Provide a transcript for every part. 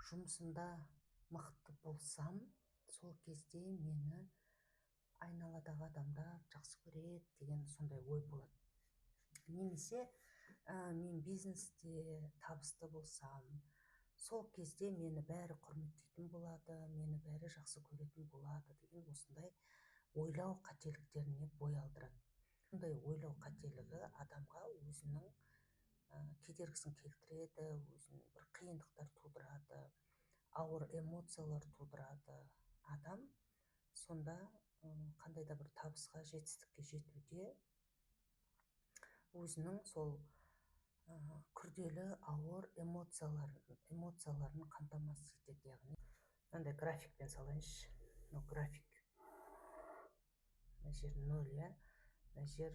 жұмысында мықты болсам, сол кезде мені айналадағы адамдар жақсы көреді деген сондай ой болады. Немесе мен бизнесте табысты болсам, сол кезде мені бәрі құрметтейтін болады, мені бәрі жақсы көретін болады деген осындай ойлау қателіктеріне бой алдырады. Бұндай ойлау қателігі адамға өзінің кедергісін келтіреді, өзінің бір қиындықтар тудырады, ауыр эмоциялар тудырады. Адам сонда қандай да бір табысқа, жетістікке жетуде өзінің сол күрделі ауыр эмоцияларын қамтамасыз етеді. Яғни мынандай графикпен салайыншы. Мынау график. Мына жер 0, иә. Мына жер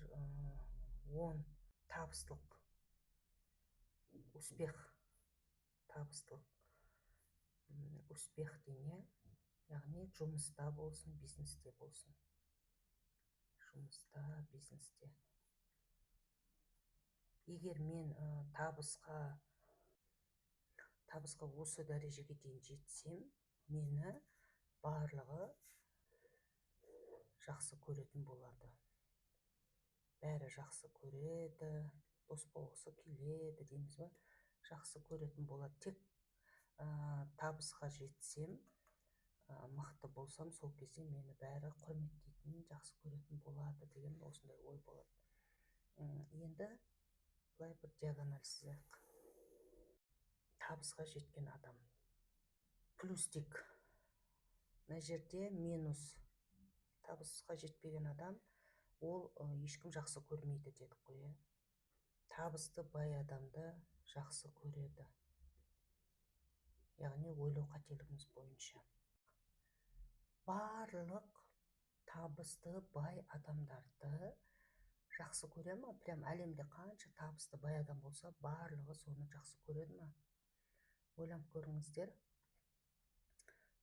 10 табыстылық, успех, табыстылық, успех дейін, яғни жұмыста болсын, бизнесте болсын. Жұмыста, бизнесте. Егер мен табысқа осы дәрежеге дейін жетсем, мені барлығы жақсы көретін болады. Бәрі жақсы көреді, дос болғысы келеді дейміз ба, жақсы көретін болады. Тек табысқа жетсем, мықты болсам, сол кезде мені бәрі құрметтейтін, жақсы көретін болады деген осындай ой болады. Енді былай бір диагональ сызайық. Табысқа жеткен адам. Плюстик. Мына жерде минус. Табысқа жетпеген адам, ол ешкім жақсы көрмейді дедік қой. Табысты бай адамды жақсы көреді. Яғни ойлау қателігіміз бойынша. Барлық табысты бай адамдарды жақсы көре ма? Прям әлемде қанша табысты бай адам болса, барлығы соны жақсы көреді ма? Ойланып көріңіздер.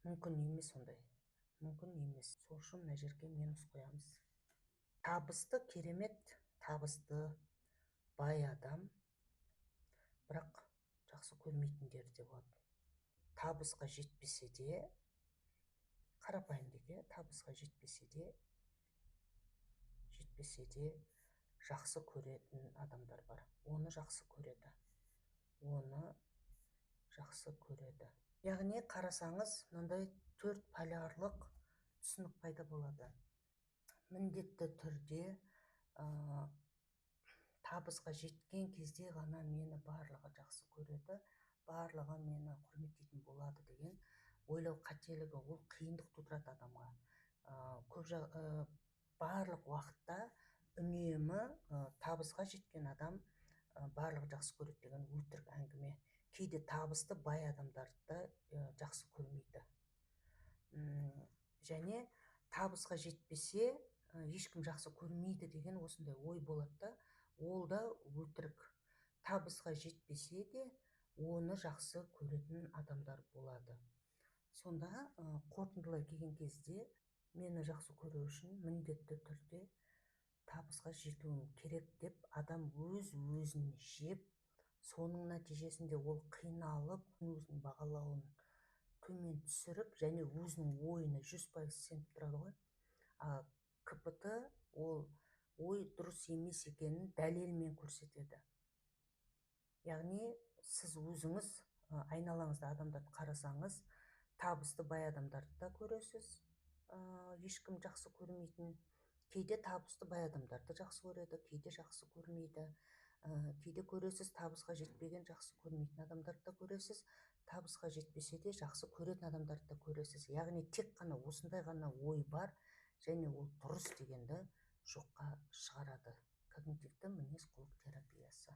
Мүмкін емес ондай. Мүмкін емес. Сол үшін мына жерге минус қоямыз. Табысты керемет, табысты бай адам, бірақ жақсы көрмейтіндер де болады. Табысқа жетпесе де, қарапайым дейді, табысқа жетпесе де жақсы көретін адамдар бар. Оны жақсы көреді. Яғни қарасаңыз, мынандай 4 полярлық түсінік пайда болады. Міндетті түрде табысқа жеткен кезде ғана мені барлығы жақсы көреді, барлығы мені құрметтейтін болады деген ойлау қателігі, ол қиындық тудырады адамға. Барлық уақытта үнемі табысқа жеткен адам барлығы жақсы көреді деген өтірік әңгіме. Кейде табысты бай адамдарды жақсы көрмейді. Және табысқа жетпесе, ешкім жақсы көрмейді деген осындай ой болады да, ол да өтірік. Табысқа жетпесе де, оны жақсы көретін адамдар болады. Сонда қорытындылай келген кезде, мені жақсы көру үшін міндетті түрде табысқа жетуім керек деп адам өзін жеп, соның нәтижесінде ол қиналып, өзінің бағалауын төмен түсіріп, және өзінің ойына 100% сеніп тұрады ғой. КПТ ол ой дұрыс емес екенін дәлелмен көрсетеді. Яғни сіз өзіңіз айналаңызда адамдарды қарасаңыз, табысты бай адамдарды да көресіз, ешкім жақсы көрмейтін. Кейде табысты бай адамдарды жақсы көреді, кейде жақсы көрмейді. Кейде көресіз, табысқа жетпеген жақсы көрмейтін адамдарды да көресіз, табысқа жетпесе де жақсы көретін адамдарды да көресіз. Яғни тек қана осындай ғана ой бар, және ол дұрыс дегенді жоққа шығарады. Когнитивті мінез-құлық терапиясы.